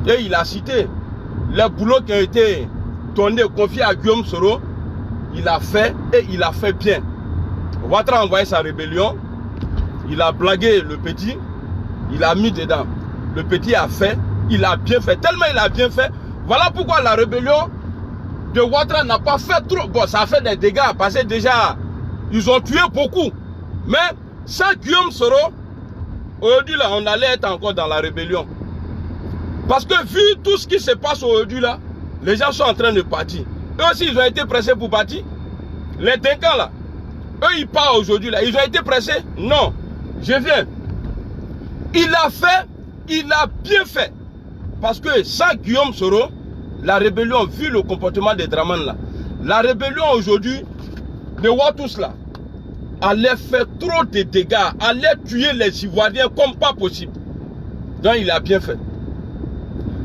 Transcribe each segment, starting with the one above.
Et il a cité les boulots qui ont été tournés, confiés à Guillaume Soro. Il a fait et il a fait bien. Ouattara a envoyé sa rébellion. Il a blagué le petit. Il a mis dedans. Le petit a fait. Il a bien fait. Tellement il a bien fait. Voilà pourquoi la rébellion de Ouattara n'a pas fait trop. Bon, ça a fait des dégâts parce que déjà, ils ont tué beaucoup. Mais sans Guillaume Soro, aujourd'hui là, on allait être encore dans la rébellion. Parce que vu tout ce qui se passe aujourd'hui là, les gens sont en train de partir. Eux aussi, ils ont été pressés pour partir. Les décans là, eux ils partent aujourd'hui là. Ils ont été pressés? Non. Je viens. Il a fait, il a bien fait. Parce que sans Guillaume Soro, la rébellion, vu le comportement des Dramane là, la rébellion aujourd'hui, de Ouattous là, allait faire trop de dégâts, allait tuer les Ivoiriens comme pas possible. Donc il a bien fait.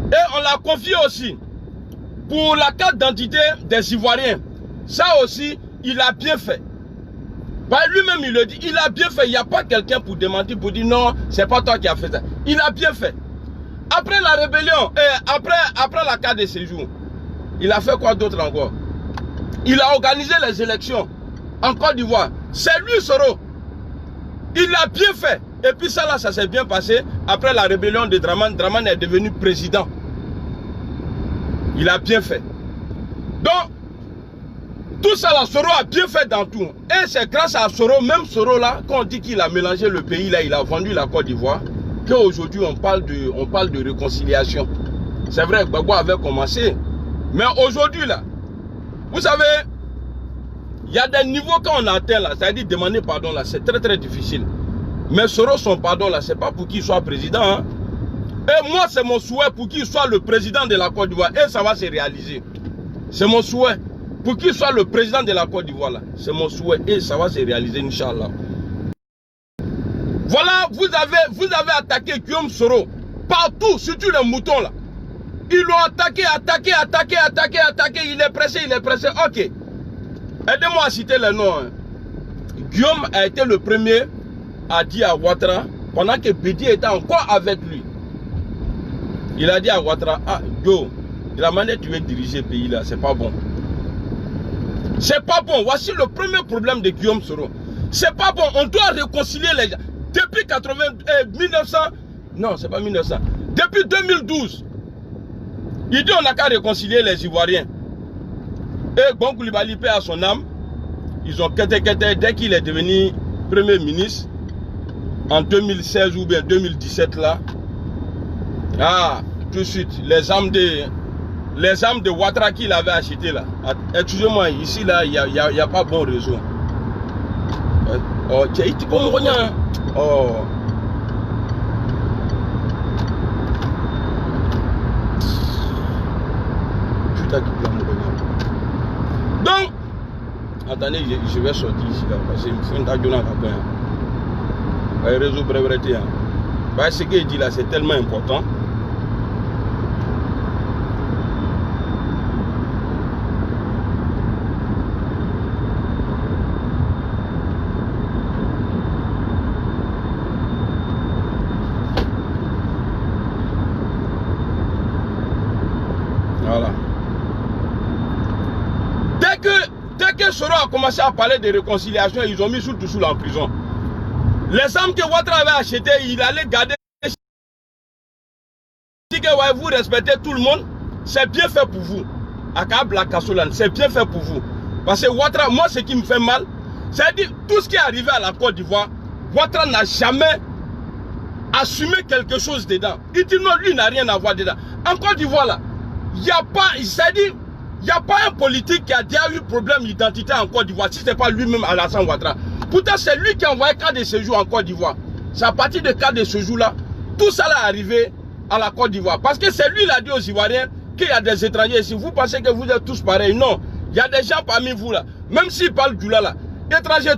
Et on l'a confié aussi pour la carte d'identité des Ivoiriens. Ça aussi, il a bien fait. Bah, lui-même, il le dit, il a bien fait. Il n'y a pas quelqu'un pour démentir, pour dire non, c'est pas toi qui as fait ça. Il a bien fait. Après la rébellion, après la carte de séjour, il a fait quoi d'autre encore? Il a organisé les élections en Côte d'Ivoire. C'est lui, Soro. Il a bien fait. Et puis ça là, ça s'est bien passé. Après la rébellion de Dramane, Dramane est devenu président. Il a bien fait. Donc, tout ça là, Soro a bien fait dans tout. Et c'est grâce à Soro, même Soro là, quand on dit qu'il a mélangé le pays là, il a vendu la Côte d'Ivoire, qu'aujourd'hui on parle de réconciliation. C'est vrai que Gbagbo avait commencé. Mais aujourd'hui là, vous savez, il y a des niveaux quand on atteint là, c'est-à-dire demander pardon là, c'est très très difficile. Mais Soro, son pardon là, c'est pas pour qu'il soit président. Hein. Et moi, c'est mon souhait pour qu'il soit le président de la Côte d'Ivoire. Et ça va se réaliser. C'est mon souhait. Pour qu'il soit le président de la Côte d'Ivoire là. C'est mon souhait. Et ça va se réaliser, Inch'Allah. Voilà, vous avez attaqué Guillaume Soro. Partout, surtout les moutons là. Ils l'ont attaqué. Il est pressé. Ok. Aidez-moi à citer les noms. Hein. Guillaume a été le premier à dire à Ouattara, pendant que Bédié était encore avec lui. Il a dit à Ouattara, ah, yo, de la manière que tu veux diriger le pays là, c'est pas bon. C'est pas bon. Voici le premier problème de Guillaume Soro. C'est pas bon. On doit réconcilier les gens. Depuis 1900, non, c'est pas 1900. Depuis 2012, il dit on n'a qu'à réconcilier les Ivoiriens. Et Bon Coulibaly paie à son âme. Ils ont quitté dès qu'il est devenu Premier ministre en 2016 ou bien 2017 là. Ah, tout de suite, les armes de Ouattara qu'il avait acheté là. Excusez-moi, ici là, il n'y a pas bon réseau. Oh, tu es ici comme rien. Oh. Putain, qui peut me regarder. Donc, attendez, je vais sortir ici là. Parce qu'il me fait une tagona là-bas. Le réseau breveté. Ce qu'il dit là, c'est tellement important. Voilà. Dès que Soro a commencé à parler de réconciliation, ils ont mis sous en prison. Les armes que Ouattara avait achetées, il allait garder. Si vous respectez tout le monde, c'est bien fait pour vous. C'est bien fait pour vous. Parce que Ouattara, moi ce qui me fait mal, c'est-à-dire tout ce qui est arrivé à la Côte d'Ivoire, Ouattara n'a jamais assumé quelque chose dedans. Il dit non, lui n'a rien à voir dedans. En Côte d'Ivoire là, il n'y a pas, c'est-à-dire, il n'y a pas un politique qui a déjà eu problème d'identité en Côte d'Ivoire, si ce n'est pas lui-même Alassane Ouattara. Pourtant, c'est lui qui a envoyé carte de séjour en Côte d'Ivoire. C'est à partir de carte de séjour là, tout ça là est arrivé à la Côte d'Ivoire. Parce que c'est lui qui a dit aux Ivoiriens qu'il y a des étrangers ici. Vous pensez que vous êtes tous pareils? Non. Il y a des gens parmi vous là. Même s'ils parlent du là, étrangers,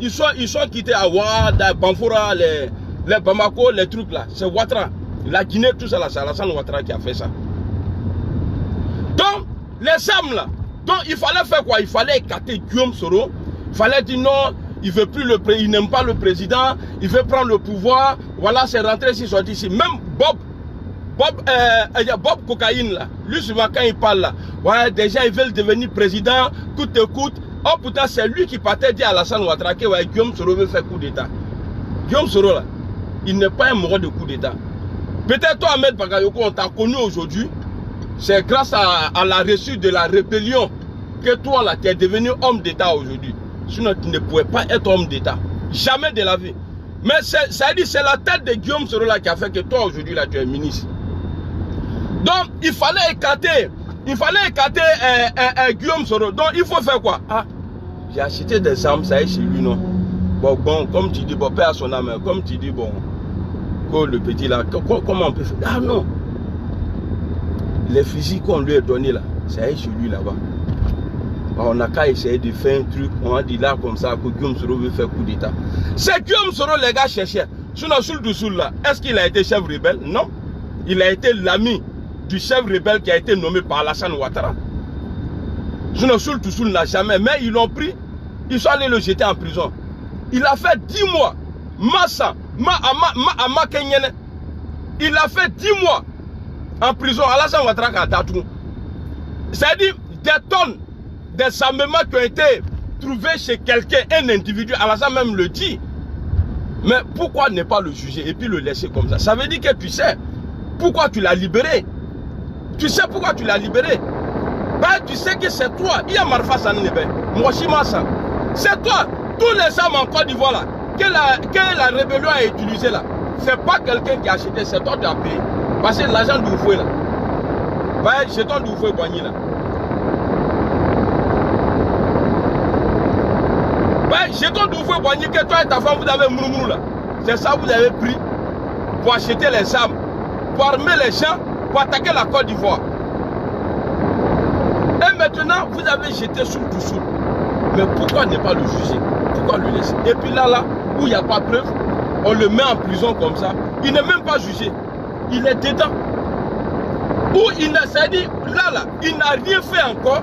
ils sont quittés à Ouad, Banfoura, les Bamako, les trucs là. C'est Ouattara. La Guinée, tout ça là, c'est Alassane Ouattara qui a fait ça. Donc, les armes là, donc il fallait faire quoi? Il fallait écarter Guillaume Soro. Il fallait dire non, il veut plus il n'aime pas le président, il veut prendre le pouvoir. Voilà, c'est rentré ici, sorti ici. Même Bob Cocaïne là, lui souvent quand il parle là, ouais, des gens ils veulent devenir président, coûte que coûte. Oh pourtant c'est lui qui partait dire à Alassane Ouattara que ouais, Guillaume Soro veut faire coup d'état. Guillaume Soro là, il n'est pas un mourant de coup d'état. Peut-être toi Ahmed Bakayoko, on t'a connu aujourd'hui, c'est grâce à la réussite de la rébellion que toi là, tu es devenu homme d'état aujourd'hui. Sinon tu ne pouvais pas être homme d'état. Jamais de la vie. Mais ça dit c'est la tête de Guillaume Soro là qui a fait que toi aujourd'hui là tu es ministre. Donc il fallait écarter Guillaume Soro. Donc il faut faire quoi? Ah, j'ai acheté des armes, ça y est chez lui non. Bon, comme tu dis, bon, père à son âme, comme tu dis, bon, le petit là, comment on peut faire? Ah non, les fusils qu'on lui a donnés là, ça y est chez lui là-bas. On n'a qu'à essayer de faire un truc, on a dit là comme ça que Guillaume Soro veut faire coup d'état. C'est Guillaume Soro les gars cherchaient. Sur le dessous là, est-ce qu'il a été chef rebelle? Non. Il a été l'ami du chef rebelle qui a été nommé par Alassane Ouattara. Sur le dessous n'a jamais, mais ils l'ont pris, ils sont allés le jeter en prison. Il a fait 10 mois. Massa, Kenyene. Il a fait 10 mois en prison. Alassane Ouattara a datou. C'est-à-dire des tonnes des armements qui ont été trouvés chez quelqu'un, un individu. Alassane même le dit. Mais pourquoi ne pas le juger et puis le laisser comme ça? Ça veut dire que tu sais pourquoi tu l'as libéré. Tu sais pourquoi tu l'as libéré. Ben, tu sais que c'est toi. Il y a Marfa Sanebe. Moshimasa. C'est toi. Tous les armes en Côte d'Ivoire là, que la rébellion a utilisé là, c'est pas quelqu'un qui a acheté, c'est toi qui as payé. Parce que l'argent d'Oufoué là, bah, jeton d'Oufoué Boigny là. Bah, jeton d'Oufoué Boigny que toi et ta femme vous avez moumoulou là. C'est ça que vous avez pris pour acheter les armes, pour armer les gens, pour attaquer la Côte d'Ivoire. Et maintenant, vous avez jeté sous le dessous. Mais pourquoi ne pas le juger? Pourquoi le laisser? Et puis là, où il n'y a pas de preuve, on le met en prison comme ça. Il n'est même pas jugé. Il est dedans. Où il n'a, c'est-à-dire, là, il n'a rien fait encore.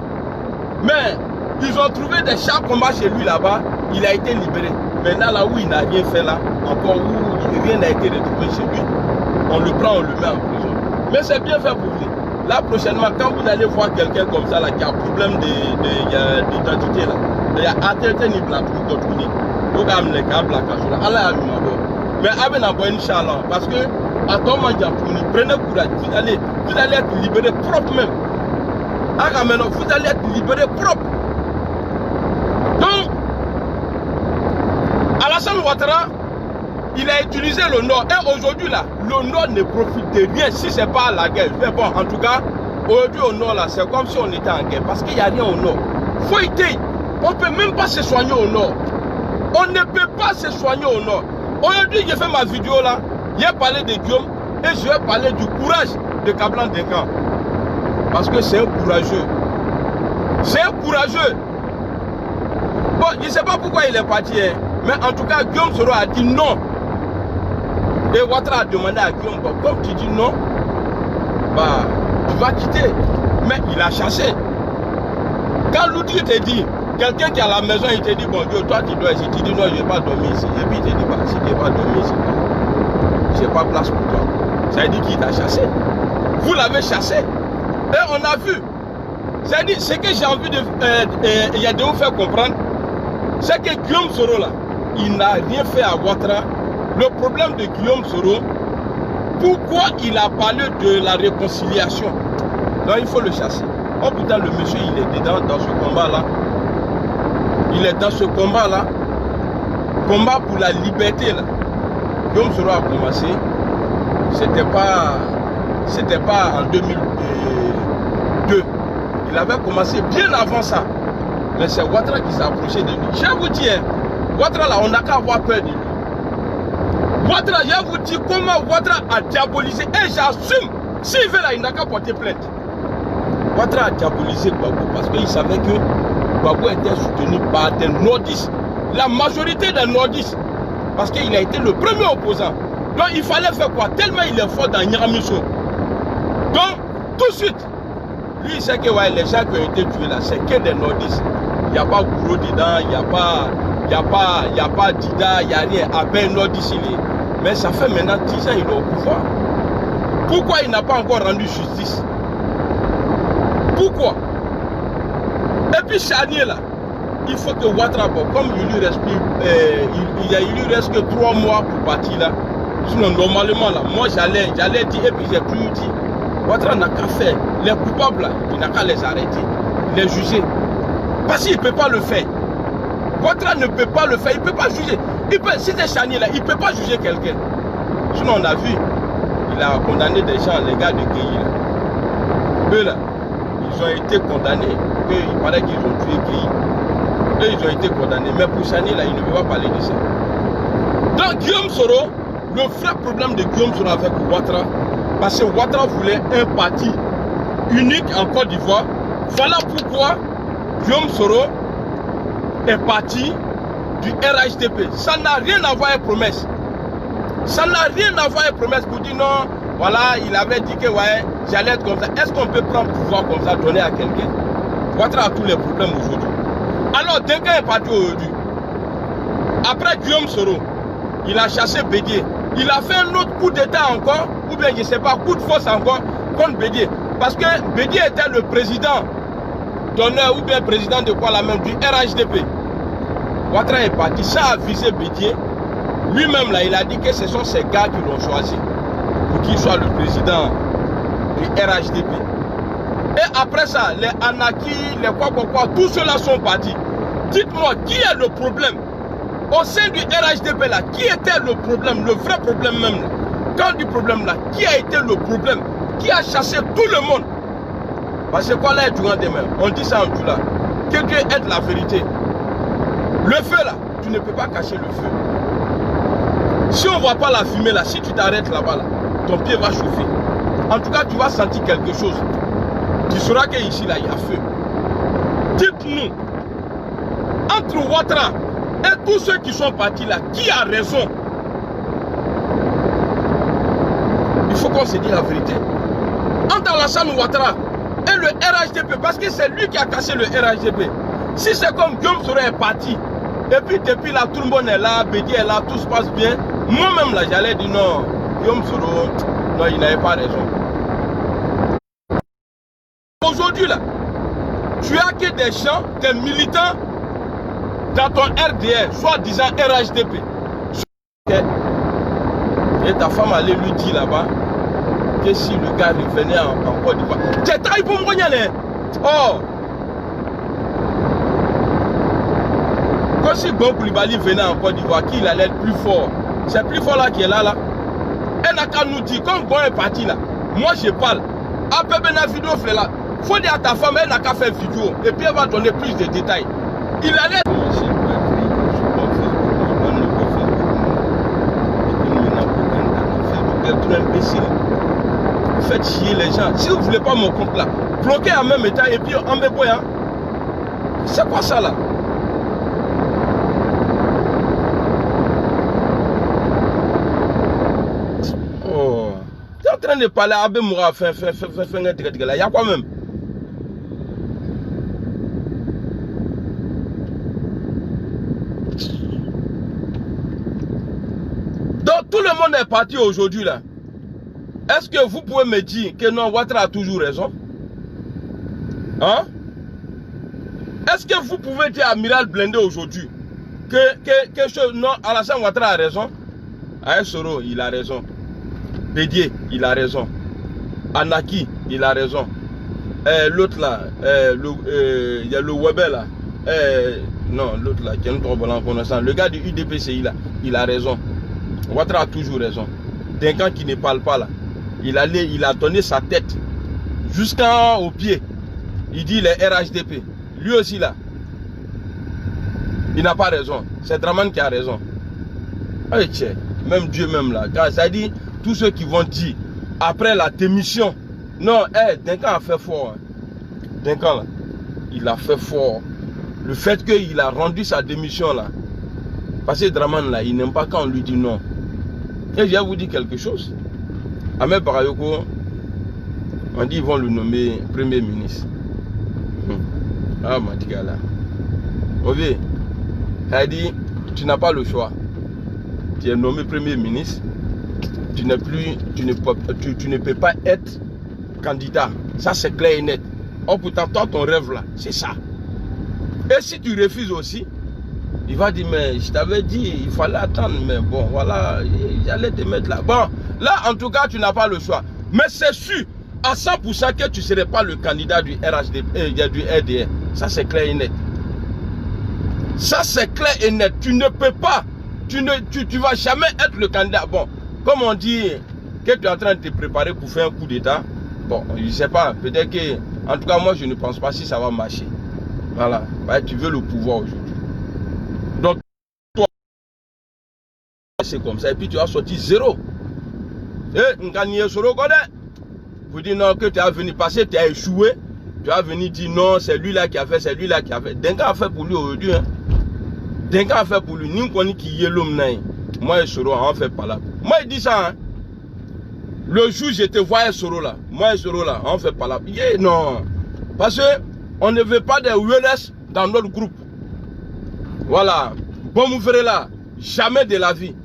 Mais ils ont trouvé des chars combat chez lui là-bas. Il a été libéré. Mais là où il n'a rien fait là, encore où rien n'a été retrouvé chez lui, on le prend, on le met en prison. Mais c'est bien fait pour vous. Là, prochainement, quand vous allez voir quelqu'un comme ça là, qui a un problème d'identité là, il y a atteint ni blanc tout d'autres ni vous avez les câbles la cache là Allah a mis ma voix mais avec la bonne inchallah parce que à ton moment prenez courage vous allez être libéré propre même maintenant vous allez être libéré propre. Donc Alassane Ouattara il a utilisé le Nord et aujourd'hui là le Nord ne profite de rien si c'est pas la guerre. Mais bon en tout cas aujourd'hui au Nord là c'est comme si on était en guerre parce qu'il n'y a rien au Nord. Faut être. On ne peut même pas se soigner au Nord. On ne peut pas se soigner au Nord. Aujourd'hui, j'ai fait ma vidéo là. J'ai parlé de Guillaume et je vais parler du courage de Kablan Denkan. Parce que c'est un courageux. C'est un courageux. Bon, je ne sais pas pourquoi il est parti. Hein, mais en tout cas, Guillaume Soro a dit non. Et Ouattara a demandé à Guillaume, bon, comme tu dis non, bah, tu vas quitter. Mais il a chassé. Quand l'outil te dit, quelqu'un qui est à la maison, il te dit, bon Dieu, toi tu dois ici, tu dis non, je ne vais pas dormir ici. Et puis il te dit, bah, si tu ne vais pas dormir ici, je n'ai pas place pour toi. Ça veut dire qu'il t'a chassé. Vous l'avez chassé. Et on a vu. Ça veut dire, ce que j'ai envie de vous faire comprendre, c'est que Guillaume Soro là, il n'a rien fait à Ouattara. Le problème de Guillaume Soro, pourquoi il a parlé de la réconciliation? Donc il faut le chasser. Oh putain, le monsieur il est dedans dans ce combat là. Il est dans ce combat là. Combat pour la liberté là. Guillaume Soro a commencé. C'était pas en 2002. Il avait commencé bien avant ça. Mais c'est Ouattara qui s'est approché de lui. Je vous dis, Ouattara là, on n'a qu'à avoir peur de lui. Ouattara, je vous dis comment Ouattara a diabolisé. Et j'assume, s'il veut là, il n'a qu'à porter plainte. Ouattara a diabolisé Gbagbo parce qu'il savait que Gbagbo était soutenu par des nordistes. La majorité des nordistes. Parce qu'il a été le premier opposant. Donc il fallait faire quoi? Tellement il est fort dans Nyamiso. Donc, tout de suite, lui il sait que ouais, les gens qui ont été tués là, c'est que des nordistes. Il n'y a pas Gouro dedans, il n'y a pas Dida, il n'y a rien. À peine nordiste il est. Mais ça fait maintenant 10 ans qu'il est au pouvoir. Pourquoi il n'a pas encore rendu justice? Pourquoi? Et puis Chanier là, il faut que Ouattara, comme il lui reste plus, il lui reste que 3 mois pour partir là. Sinon normalement là, moi j'allais dire et puis j'ai plus dit. Ouattara n'a qu'à faire. Les coupables là, il n'a qu'à les arrêter, les juger. Parce qu'il ne peut pas le faire. Ouattara ne peut pas le faire, il ne peut pas juger. Si c'est Chanier là, il ne peut pas juger quelqu'un. Sinon on a vu, il a condamné des gens, les gars de Guéhi là. Eux là, ils ont été condamnés. Il paraît qu'ils ont tué Guéhi. Eux ils ont été condamnés. Mais pour Chanier là, il ne veut pas parler de ça. Donc Guillaume Soro, le vrai problème de Guillaume Soro avec Ouattara, parce que Ouattara voulait un parti unique en Côte d'Ivoire. Voilà pourquoi Guillaume Soro est parti du RHDP. Ça n'a rien à voir avec promesse. Ça n'a rien à voir avec promesse pour dire non, voilà, il avait dit que ouais, j'allais être comme ça. Est-ce qu'on peut prendre le pouvoir comme ça, donner à quelqu'un? Ouattara a tous les problèmes aujourd'hui. Alors, Denka est parti aujourd'hui. Après Guillaume Soro, il a chassé Bédié. Il a fait un autre coup d'état encore, ou bien je ne sais pas, coup de force encore contre Bédié. Parce que Bédié était le président d'honneur ou bien président de quoi la même, du RHDP. Ouattara est parti, ça a visé Bédié. Lui-même là, il a dit que ce sont ces gars qui l'ont choisi pour qu'il soit le président du RHDP. Et après ça, les Anaki, les quoi, tous ceux-là sont partis. Dites-moi, qui est le problème? Au sein du RHDP là, qui était le problème, le vrai problème même là? Quand du problème là, qui a été le problème? Qui a chassé tout le monde? Parce que quoi là est durant des mains? On dit ça en tout là. Que Dieu aide la vérité. Le feu là, tu ne peux pas cacher le feu. Si on ne voit pas la fumée là, si tu t'arrêtes là-bas là, ton pied va chauffer. En tout cas, tu vas sentir quelque chose. Tu sauras qu'ici là, il y a feu. Dites-nous, entre Ouattara et tous ceux qui sont partis là, qui a raison? Il faut qu'on se dise la vérité. Entre Alassane Ouattara et le RHDP, parce que c'est lui qui a cassé le RHDP. Si c'est comme Guillaume Soro est parti, et puis depuis là, tout le monde est là, Bédié est là, tout se passe bien. Moi-même là, j'allais dire non, Guillaume Soro, non, il n'avait pas raison. Aujourd'hui là, tu as que des gens, des militants dans ton RDR, soit disant RHDP. Et ta femme allait lui dire là-bas que si le gars revenait en Côte d'Ivoire. C'est taille pour moi, oh! Quand si Bon Koulibaly venait en Côte d'Ivoire, qu'il allait être plus fort. C'est plus fort là qui est là. Elle n'a qu'à nous dire, comme Bon est parti là, moi je parle. Après la vidéo fait là, faut dire à ta femme, elle n'a qu'à faire vidéo. Et puis elle va donner plus de détails. Il allait. Faites chier les gens. Si vous ne voulez pas mon compte là, bloquez en même état et puis en béboy. Hein. C'est quoi ça là? Oh. Tu es en train de parler à Abemoura, il y a quoi même? Donc tout le monde est parti aujourd'hui là. Est-ce que vous pouvez me dire que non, Ouattara a toujours raison? Hein? Est-ce que vous pouvez dire à Amiral Blindé aujourd'hui que non, Alassane Ouattara a raison? Aïe Soro, il a raison. Bédié, il a raison. Anaki, il a raison. L'autre là, il y a le Webel là. Non, l'autre là, qui est notre volant connaissant. Le gars du UDPCI là, il a raison. Ouattara a toujours raison. D'un gars qui ne parle pas là. Il a donné sa tête jusqu'au pied. Il dit les RHDP. Lui aussi là. Il n'a pas raison. C'est Draman qui a raison. Allez, tiens, même Dieu même là. Ça dit, tous ceux qui vont dire, après la démission, non, Duncan a fait fort. Hein. Duncan là, il a fait fort. Le fait qu'il a rendu sa démission là. Parce que Draman là, il n'aime pas quand on lui dit non. Et je vais vous dire quelque chose. Ahmed Bakayoko, on dit qu'ils vont le nommer Premier ministre. Ah, Matigala. Ové, il a dit, tu n'as pas le choix. Tu es nommé Premier ministre. tu ne peux pas être candidat. Ça, c'est clair et net. Oh, pourtant, toi, ton rêve là, c'est ça. Et si tu refuses aussi, il va dire, mais je t'avais dit, il fallait attendre, mais bon, voilà, j'allais te mettre là. Bon, là, en tout cas, tu n'as pas le choix. Mais c'est sûr, à 100% que tu ne serais pas le candidat du RDR. Ça, c'est clair et net. Ça, c'est clair et net. Tu ne peux pas, tu vas jamais être le candidat. Bon, comme on dit que tu es en train de te préparer pour faire un coup d'État, bon, je ne sais pas, peut-être que, en tout cas, moi, je ne pense pas si ça va marcher. Voilà, ouais, tu veux le pouvoir aujourd'hui. Donc, toi, c'est comme ça, et puis tu as sorti zéro. Et, Ngani Soro connaît. Vous dites non, que tu as venu passer, tu as échoué. Tu as venu dire non, c'est lui là qui a fait, c'est lui là qui a fait. Denka a fait pour lui aujourd'hui. Hein. Denka a fait pour lui. Ni qu'on qui y est l'homme. Moi et Soro, on fait pas là. Moi, il dit ça. Hein. Le jour, je te vois Soro là. Moi et Soro là, on fait pas là. Yeah, non. Parce que on ne veut pas des weirdos dans notre groupe. Voilà. Bon, vous ferez là. Jamais de la vie.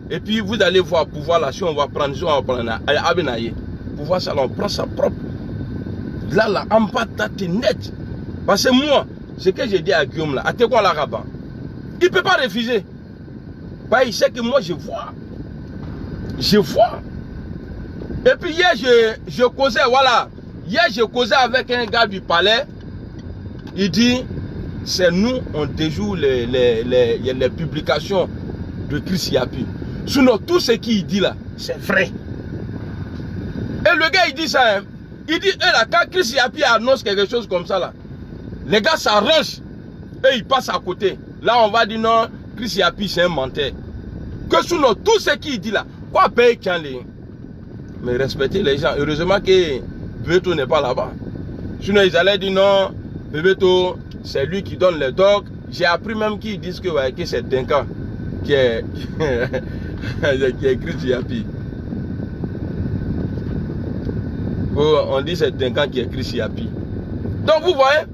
Et puis, vous allez voir pouvoir là. Si on va prendre, si on va prendre Abenaye. Pouvoir ça, là, on prend sa propre. Là, en bas, t'es net. Parce que moi, ce que j'ai dit à Guillaume là, à quoi la rabat, il ne peut pas refuser. Bah, il sait que moi, je vois. Je vois. Et puis hier, je causais, voilà. Hier, je causais avec un gars du palais. Il dit, c'est nous, on déjoue les publications de Chris Yapi. Sinon, tout ce qu'il dit là, c'est vrai. Et le gars, il dit ça, hein. Il dit, là, quand Chris Yapi annonce quelque chose comme ça, là, les gars s'arrangent et ils passent à côté. Là, on va dire non, Chris Yapi, c'est un menteur. Que sinon, tout ce qu'il dit là, quoi payer quand les... Mais respectez les gens. Heureusement que Bebeto n'est pas là-bas. Sinon, ils allaient dire non, Bebeto, c'est lui qui donne les docs. J'ai appris même qu'ils disent que, ouais, que c'est Denka qui est Chris Yapi. On dit c'est Denka qui est Chris Yapi. Donc vous voyez,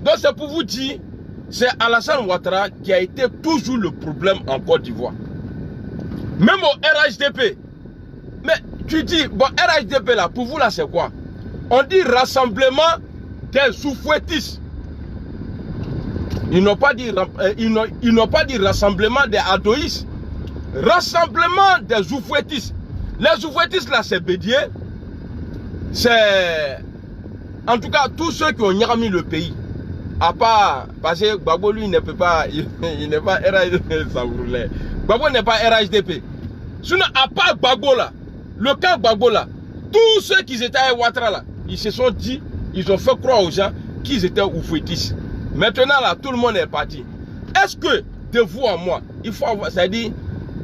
donc c'est pour vous dire, c'est Alassane Ouattara qui a été toujours le problème en Côte d'Ivoire. Même au RHDP. Mais tu dis, bon, RHDP là, pour vous là c'est quoi? On dit rassemblement des sous-fouettistes. Ils n'ont pas dit rassemblement des adoïstes. Rassemblement des sous-fouettistes. Les sous-fouettistes là c'est Bédier. C'est en tout cas tous ceux qui ont mis le pays. À part, parce que Gbagbo lui ne peut pas, il n'est pas RHDP, ça vous voulait. Gbagbo n'est pas RHDP. Sinon, à part Gbagbo là, le camp Gbagbo là, tous ceux qui étaient à Ouattara là, ils se sont dit, ils ont fait croire aux gens qu'ils étaient oufouettistes. Maintenant là, tout le monde est parti. Est-ce que de vous à moi, il faut avoir, ça dit,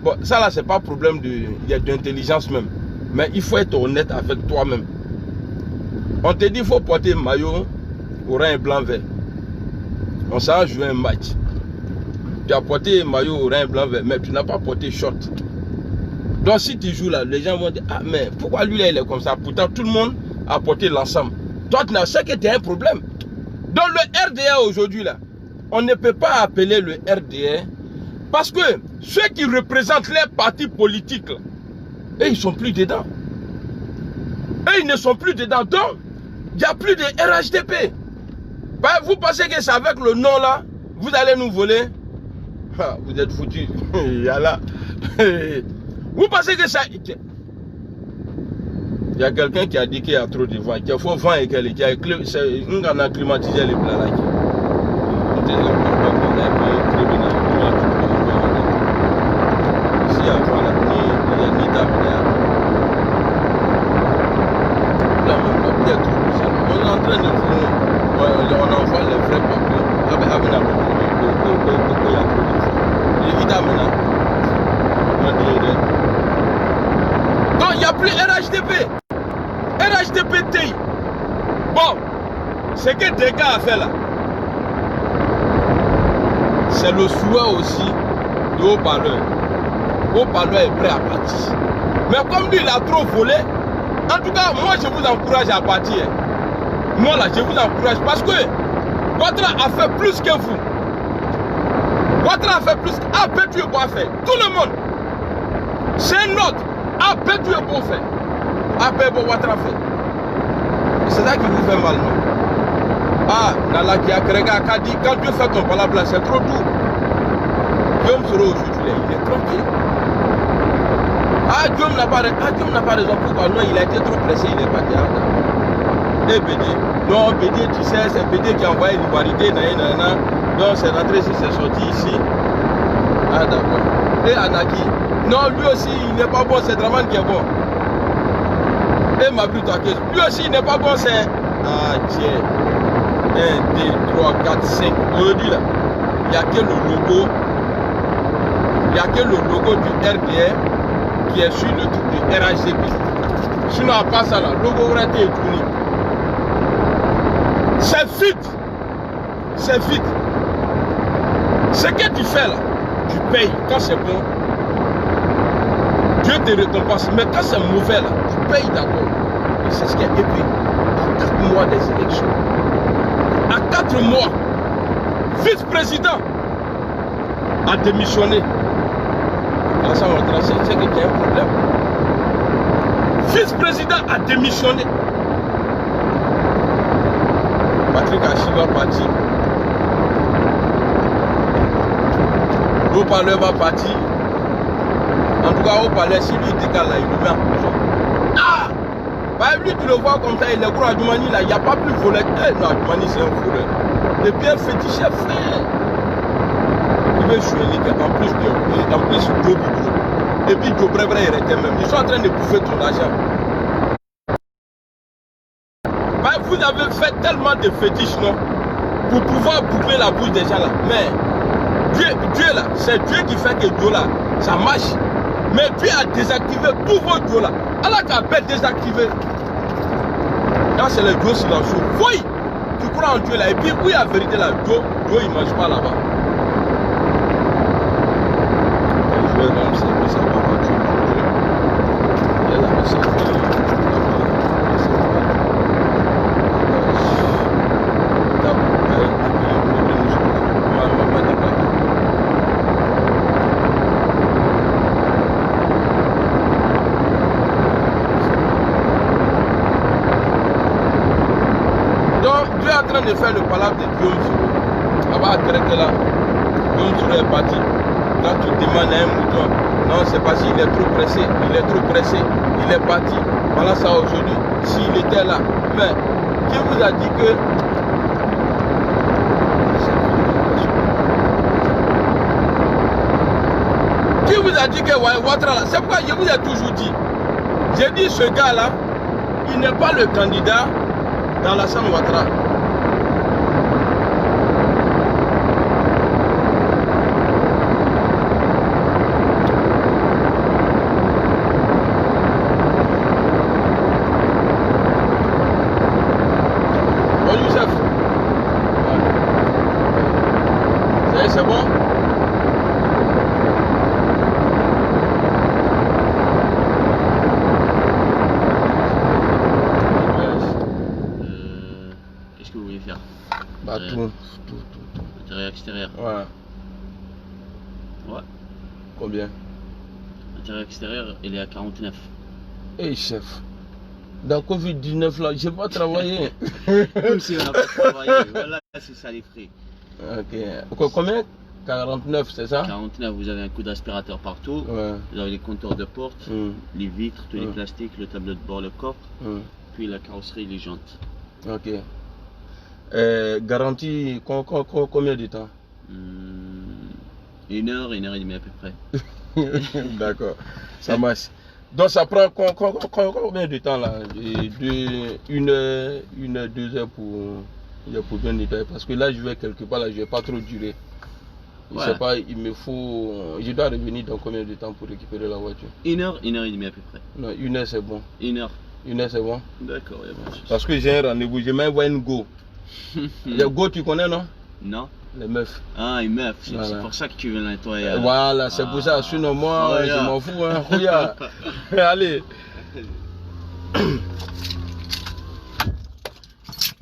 bon, ça là, c'est pas problème d'intelligence même, mais il faut être honnête avec toi-même. On te dit, il faut porter maillot orange, blanc, vert. On s'en joué un match. Tu as porté maillot orange, blanc, vert, mais tu n'as pas porté short. Donc si tu joues là, les gens vont dire, ah mais pourquoi lui là il est comme ça? Pourtant tout le monde a porté l'ensemble. Toi tu n'as pas que tu as un problème. Donc le RDR aujourd'hui là, on ne peut pas appeler le RDR parce que ceux qui représentent les partis politiques là, et ils sont plus dedans. Et ils ne sont plus dedans. Donc il n'y a plus de RHDP. Bah, vous pensez que c'est avec le nom là, vous allez nous voler? Ah, vous êtes foutus. Là. Vous pensez que ça... Il y a quelqu'un qui a dit qu'il y a trop de vent, qu'il faut vent et qu'il y a climatisé les plats là. Ici, avant la nuit, il y a ni dame, là, on est en train de vous... On envoie les vrais papiers. Donc il n'y a plus RHDP. RHDP TI. Bon, ce que Denka a fait là, c'est le souhait aussi de haut-parleur. Haut-parleur est prêt à partir. Mais comme lui il a trop volé, en tout cas moi je vous encourage à partir. Moi là je vous encourage parce que Ouattara a fait plus que vous. Ouattara a fait plus. Ah, Pétu a fait. Tout le monde. C'est un autre. Ah, ben tu es bon fait. Ah, ben bon, Ouattara fait. C'est ça qui vous fait mal, non? Ah, Nala qui a créé, quand Dieu fait ton palabre, c'est trop doux. Guillaume Soro aujourd'hui, il est tranquille. Ah, Guillaume n'a pas raison. Pourquoi? Non, il a été trop pressé, il est parti. Et BD. Non, BD, tu sais, c'est BD qui a envoyé l'ivoirité. Donc, c'est rentré ici, c'est sorti ici. Ah, d'accord. Et Anaki. Non, lui aussi, il n'est pas bon, c'est Draman qui est bon. Et Mabri Takes. Lui aussi, il n'est pas bon, c'est. Ah, tiens. 1, 2, 3, 4, 5. Aujourd'hui, là, il n'y a que le logo. Il n'y a que le logo du RDR qui est sur le truc du RHCP. Sinon, à part ça, là, le logo aurait été étourné. C'est vite. C'est vite. Ce que tu fais là, tu payes. Quand c'est bon, Dieu te récompense. Mais quand c'est mauvais là, tu payes d'abord. Et c'est ce qui est épais. À 4 mois des élections. À 4 mois, vice-président a démissionné. Alassane Ouattara, c'est qu'il y a un problème. Vice-président a démissionné. Patrick Achiva parti. Haut-parleur va partir. En tout cas, Haut-parleur, si lui décale là, il le met en prison. Ah! Bah, lui, tu le vois comme ça, il est gros à Doumani là, il n'y a pas plus voleur. Non, Doumani, c'est un voleur. Le bien fétiché, frère. Il veut jouer les gars, en plus, Joe Bidou. Et puis, Joe Brevra, il était même. Ils sont en train de bouffer ton argent. Bah, vous avez fait tellement de fétiches, non? Pour pouvoir bouffer la bouche des gens là. Mais, Dieu là, c'est Dieu qui fait que Dieu là, ça marche. Mais Dieu a désactivé tous vos Dieu là. Allah t'a désactivé. Là, c'est le Dieu silencieux. Oui, tu crois en Dieu là. Et puis, oui, la vérité là, Dieu il ne mange pas là-bas. Je vais même servir ça ma voiture. Il y a la messagerie. De faire le palabre de Guillaume Soro. Là-bas à Créque là, Guillaume Soro est parti. Quand tu demandes à un mouton, non, c'est parce qu'il est trop pressé, il est parti. Voilà ça aujourd'hui. S'il était là, mais qui vous a dit que Ouattara là, c'est pourquoi je vous ai toujours dit. J'ai dit ce gars là, il n'est pas le candidat d'Alassane Ouattara. C'est bon? Qu'est-ce que vous voulez faire? Bah tout. Intérieur, extérieur. Ouais. Ouais. Combien? Intérieur, extérieur, il est à 49. Eh chef, dans Covid-19 là, j'ai pas travaillé. Comme si on n'a pas travaillé, voilà, c'est ça les frais. Ok. Combien? 49, c'est ça? 49, vous avez un coup d'aspirateur partout, ouais. Vous avez les compteurs de porte, les vitres, tous les plastiques, le tableau de bord, le coffre, puis la carrosserie, les jantes. Ok. Garantie combien de temps? 1 heure, 1 heure et demie à peu près. D'accord, ça marche. Donc ça prend combien de temps là? 1 heure, 2 heures pour bien nettoyer? Parce que là je vais quelque part, là je vais pas trop durer. Je sais pas, il me faut. Je dois revenir dans combien de temps pour récupérer la voiture? 1 heure, 1 heure et demie à peu près. Non, 1 heure c'est bon. 1 heure. 1 heure c'est bon? D'accord, il y a pas de souci. Parce que j'ai un rendez-vous, je m'envoie une go. Les go tu connais non? Non. Les meufs. Ah, les meufs, c'est pour ça que tu veux nettoyer. Voilà, c'est pour ça. Sinon moi, je m'en fous. Hein. Regarde. Allez.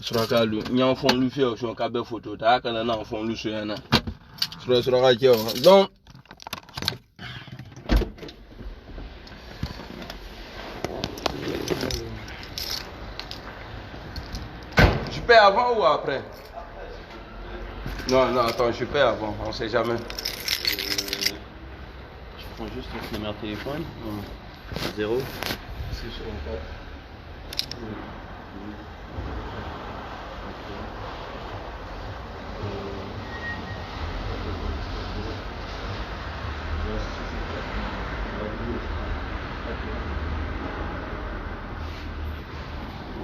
Suraka lu, nyan fon lu fait sur un cabin photo. T'as qu'un an fon lu sur un an. Suraka qui donc. paie avant ou après? Non, non, attends, je paie avant, on sait jamais. Je prends juste votre numéro de téléphone. 0 664.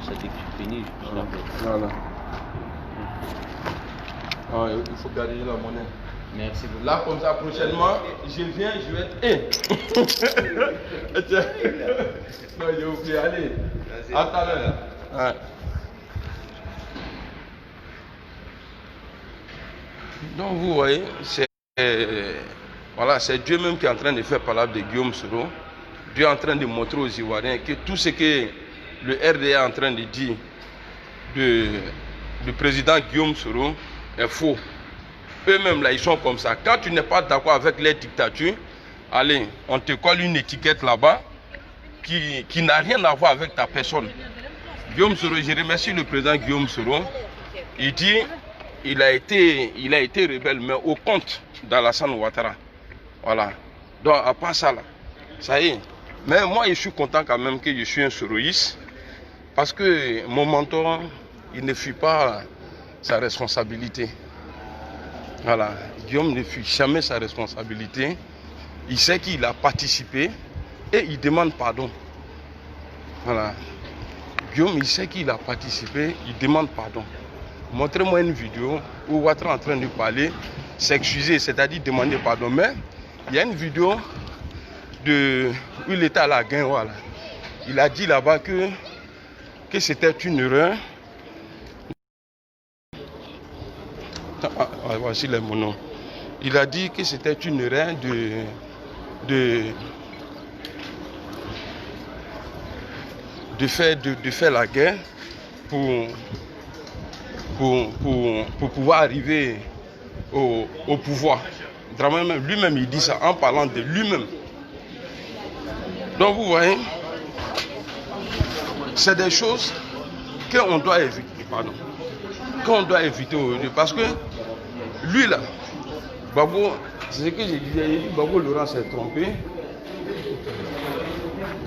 Ça dit que tu finis, je l'appelle. Voilà. Ah, il faut garder la monnaie. Merci beaucoup. Là, comme ça, prochainement, je viens, je vais être. Non, j'ai oublié. Allez, à tout à l'heure. Ouais. Donc, vous voyez, voilà, c'est Dieu même qui est en train de faire parler de Guillaume Soro. Dieu est en train de montrer aux Ivoiriens que tout ce que le RDA est en train de dire du président Guillaume Soro est faux. Eux-mêmes, là, ils sont comme ça. Quand tu n'es pas d'accord avec les dictatures, allez, on te colle une étiquette là-bas qui n'a rien à voir avec ta personne. Guillaume Soro, je remercie le président Guillaume Soro. Il dit il a été rebelle, mais au compte d'Alassane Ouattara. Voilà. Donc, à part ça, là, ça y est. Mais moi, je suis content quand même que je suis un soroïste. Parce que mon mentor, il ne fuit pas sa responsabilité. Voilà. Guillaume ne fuit jamais sa responsabilité. Il sait qu'il a participé et il demande pardon. Voilà. Guillaume, il sait qu'il a participé, il demande pardon. Montrez-moi une vidéo où Ouattara est en train de parler, s'excuser, c'est-à-dire demander pardon. Mais il y a une vidéo où il était à la gain, voilà. Il a dit là-bas que c'était une erreur. Voici les mots. Il a dit que c'était une erreur de faire la guerre pour pouvoir arriver au pouvoir. Lui-même, il dit ça en parlant de lui-même. Donc vous voyez, c'est des choses qu'on doit éviter, pardon, qu'on doit éviter aujourd'hui. Parce que lui là, Babo, c'est ce que je disais, Babo Laurent s'est trompé.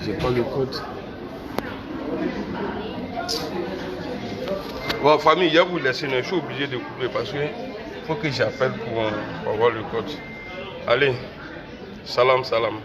J'ai pas le code. Bon, famille, je vais vous laisser, je suis obligé de couper parce que faut que j'appelle pour avoir le code. Allez, salam, salam.